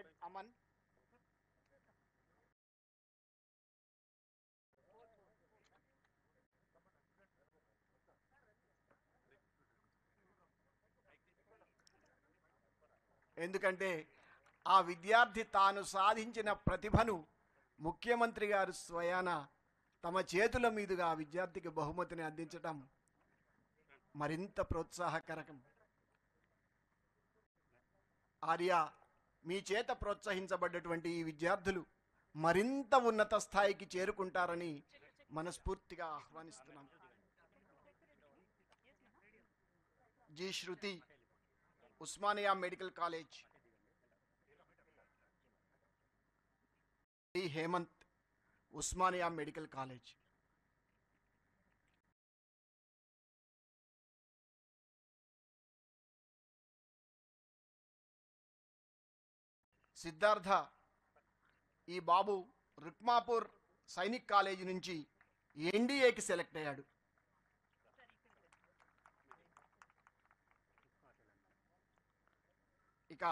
Get Aman. ఎందుకంటే ఆ విద్యార్థి తాను సాధించిన ప్రతిభను ముఖ్యమంత్రి గారు స్వయాన తమ చేతుల మీదుగా ఆ విద్యార్థికి బహుమతిని అందించటం మరింత ప్రోత్సాహకరం. ఆర్య, మీ చేత ప్రోత్సహించబడ్డటువంటి ఈ విద్యార్థులు మరింత ఉన్నత స్థాయికి చేరుకుంటారని మనస్ఫూర్తిగా ఆహ్వానిస్తున్నాం. G Shruti, Osmania medical college. D Hemanth, Osmania medical college. Siddhartha, E Babu Rukmapur Sainik college నుంచి ఎన్డీఏకి సెలెక్ట్ అయ్యాడు. ఇక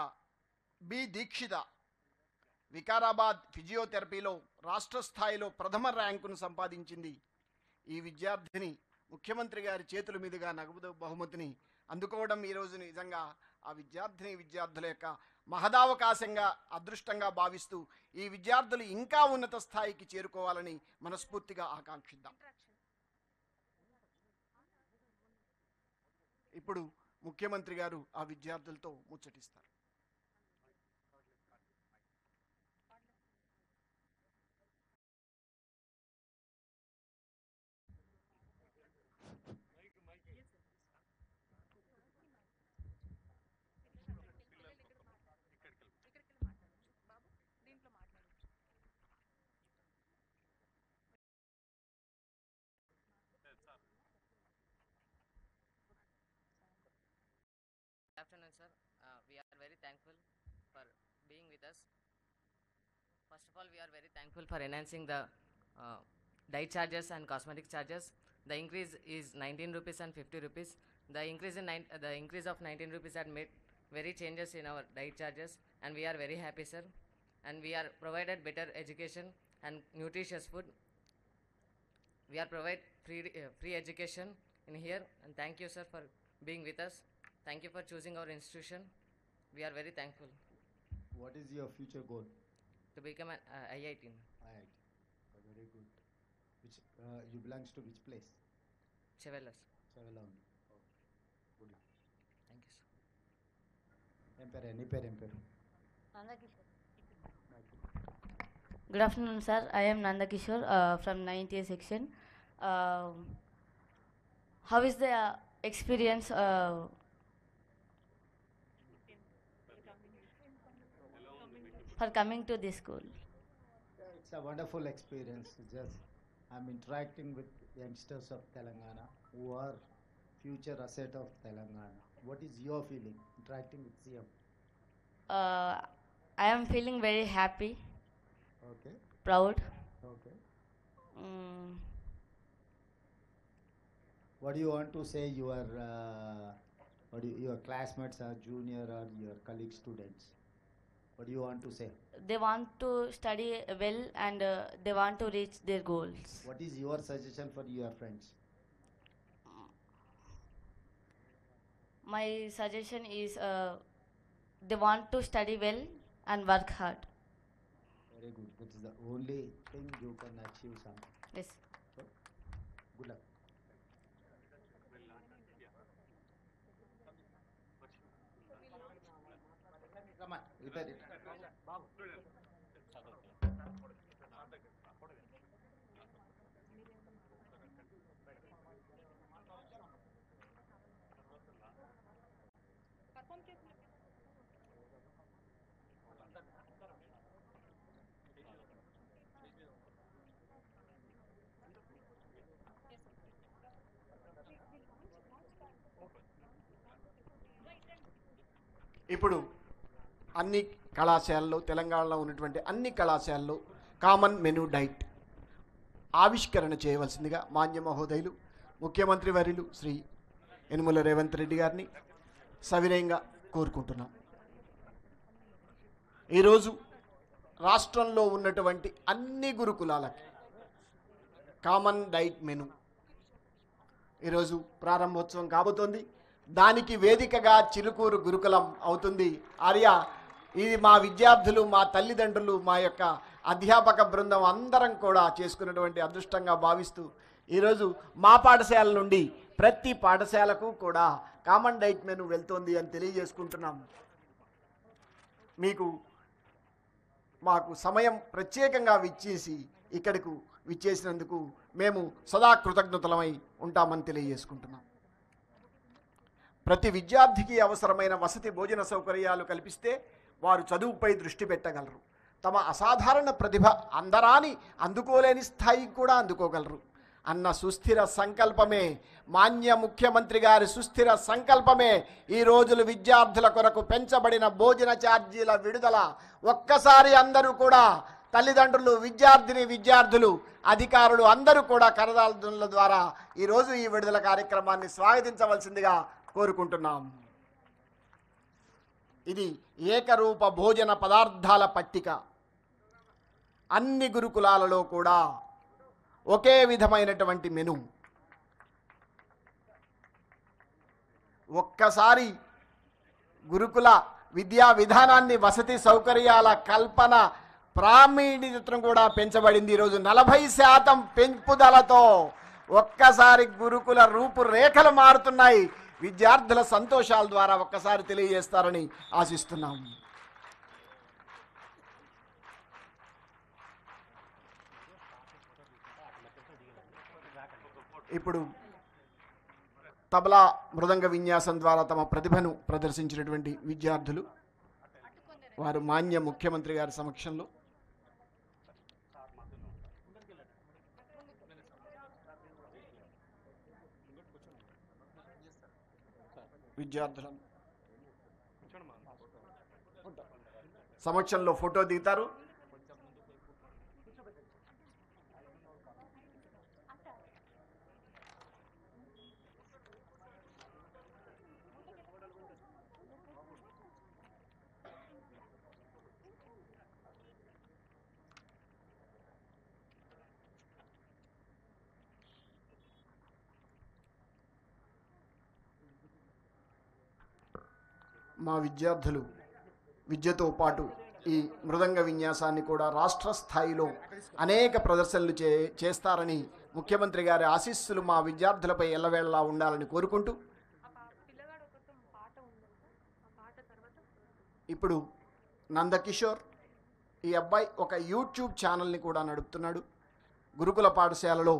బి దీక్షిత, వికారాబాద్ ఫిజియోథెరపీలో రాష్ట్ర స్థాయిలో ప్రథమ ర్యాంకును సంపాదించింది. ఈ విద్యార్థిని ముఖ్యమంత్రి గారి చేతుల మీదుగా నగదు బహుమతిని అందుకోవడం ఈరోజు నిజంగా ఆ విద్యార్థుల యొక్క మహదావకాశంగా అదృష్టంగా భావిస్తూ ఈ విద్యార్థులు ఇంకా ఉన్నత స్థాయికి చేరుకోవాలని మనస్ఫూర్తిగా ఆకాంక్షిద్దాం. ఇప్పుడు ముఖ్యమంత్రి గారు ఆ విద్యార్థులతో ముచ్చటిస్తారు. Good afternoon, sir. We are very thankful for being with us. First of all, we are very thankful for enhancing the diet charges and cosmetic charges. The increase is 19 rupees and 50 rupees. The increase of 19 rupees had made very changes in our diet charges, and we are very happy, sir. And we are provided better education and nutritious food. We are provide free education in here, and thank you, sir, for being with us. Thank you for choosing our institution. We are very thankful. What is your future goal? To become an IIT. IIT. Very good. Which you belongs to which place? Chevelas. Chavela only. Oh, good. Thank you, sir. Any pair. Good afternoon, sir. I am Nanda Kishore from 90th section. How is the experience for coming to this school? It's a wonderful experience. Just I'm interacting with youngsters of Telangana who are future asset of Telangana. What is your feeling interacting with CM? I am feeling very happy, Okay. proud. Okay. Mm, What do you want to say your classmates or junior or your colleague students? What do you want to say? they want to study well and they want to reach their goals. What is your suggestion for your friends? My suggestion is they want to study well and work hard. Very good. That is the only thing you can achieve something. Yes. So, good luck. Come on, repair it. ఇప్పుడు అన్ని కళాశాలల్లో, తెలంగాణలో ఉన్నటువంటి అన్ని కళాశాలల్లో common menu diet ఆవిష్కరణ చేయవలసిందిగా మాన్య మహోదయులు ముఖ్యమంత్రి వర్యులు శ్రీ యనుమల రేవంత్ రెడ్డి గారిని సవినయంగా కోరుకుంటున్నాం. ఈరోజు రాష్ట్రంలో ఉన్నటువంటి అన్ని గురుకులాలకి కామన్ డైట్ మెను ఈరోజు ప్రారంభోత్సవం కాబోతోంది. దానికి వేదికగా చిలుకూరు గురుకులం అవుతుంది. ఆర్య, ఇది మా విద్యార్థులు, మా తల్లిదండ్రులు, మా యొక్క అధ్యాపక బృందం అందరం కూడా చేసుకున్నటువంటి అదృష్టంగా భావిస్తూ ఈరోజు మా పాఠశాల నుండి ప్రతి పాఠశాలకు కూడా కామన్ డైట్ మెను వెళ్తోంది అని తెలియజేసుకుంటున్నాం. మాకు సమయం ప్రత్యేకంగా ఇక్కడకు విచ్చేసినందుకు మేము సదా కృతజ్ఞతలమై ఉంటామని తెలియజేసుకుంటున్నాం. ప్రతి విద్యార్థికి అవసరమైన వసతి భోజన సౌకర్యాలు కల్పిస్తే వారు చదువుపై దృష్టి పెట్టగలరు. తమ అసాధారణ ప్రతిభ అందరాని అందుకోలేని స్థాయికి కూడా అందుకోగలరు అన్న సుస్థిర సంకల్పమే, మాన్య ముఖ్యమంత్రి గారి సుస్థిర సంకల్పమే ఈ రోజులు విద్యార్థుల కొరకు పెంచబడిన భోజన ఛార్జీల విడుదల. ఒక్కసారి అందరూ కూడా తల్లిదండ్రులు, విద్యార్థులు, అధికారులు అందరూ కూడా కరదాల ద్వారా ఈరోజు ఈ విడుదల కార్యక్రమాన్ని స్వాగతించవలసిందిగా కోరుకుంటున్నాం. ఇది ఏకరూప భోజన పదార్థాల పట్టిక. అన్ని గురుకులాలలో కూడా ఒకే విధమైనటువంటి మెను. ఒక్కసారి గురుకుల విద్యా విధానాన్ని, వసతి సౌకర్యాల కల్పన ప్రావీణ్యతను కూడా పెంచబడింది. ఈరోజు 40% పెంపుదలతో ఒక్కసారి గురుకుల రూపురేఖలు మారుతున్నాయి. విద్యార్థుల సంతోషాల ద్వారా ఒక్కసారి తెలియజేస్తారని ఆశిస్తున్నాం. ఇప్పుడు తబలా మృదంగ విన్యాసం ద్వారా తమ ప్రతిభను ప్రదర్శించినటువంటి విద్యార్థులు వారు మాన్య ముఖ్యమంత్రి గారి సమక్షంలో విద్యార్థులను సమక్షంలో ఫోటో దిగుతారు. మా విద్యార్థులు విద్యతో పాటు ఈ మృదంగ విన్యాసాన్ని కూడా రాష్ట్ర స్థాయిలో అనేక ప్రదర్శనలు చేస్తారని ముఖ్యమంత్రి గారి ఆశీస్సులు మా విద్యార్థులపై ఎల్లవేళలా ఉండాలని కోరుకుంటూ ఇప్పుడు నందకిషోర్ ఈ అబ్బాయి ఒక యూట్యూబ్ ఛానల్ని కూడా నడుపుతున్నాడు. గురుకుల పాఠశాలలో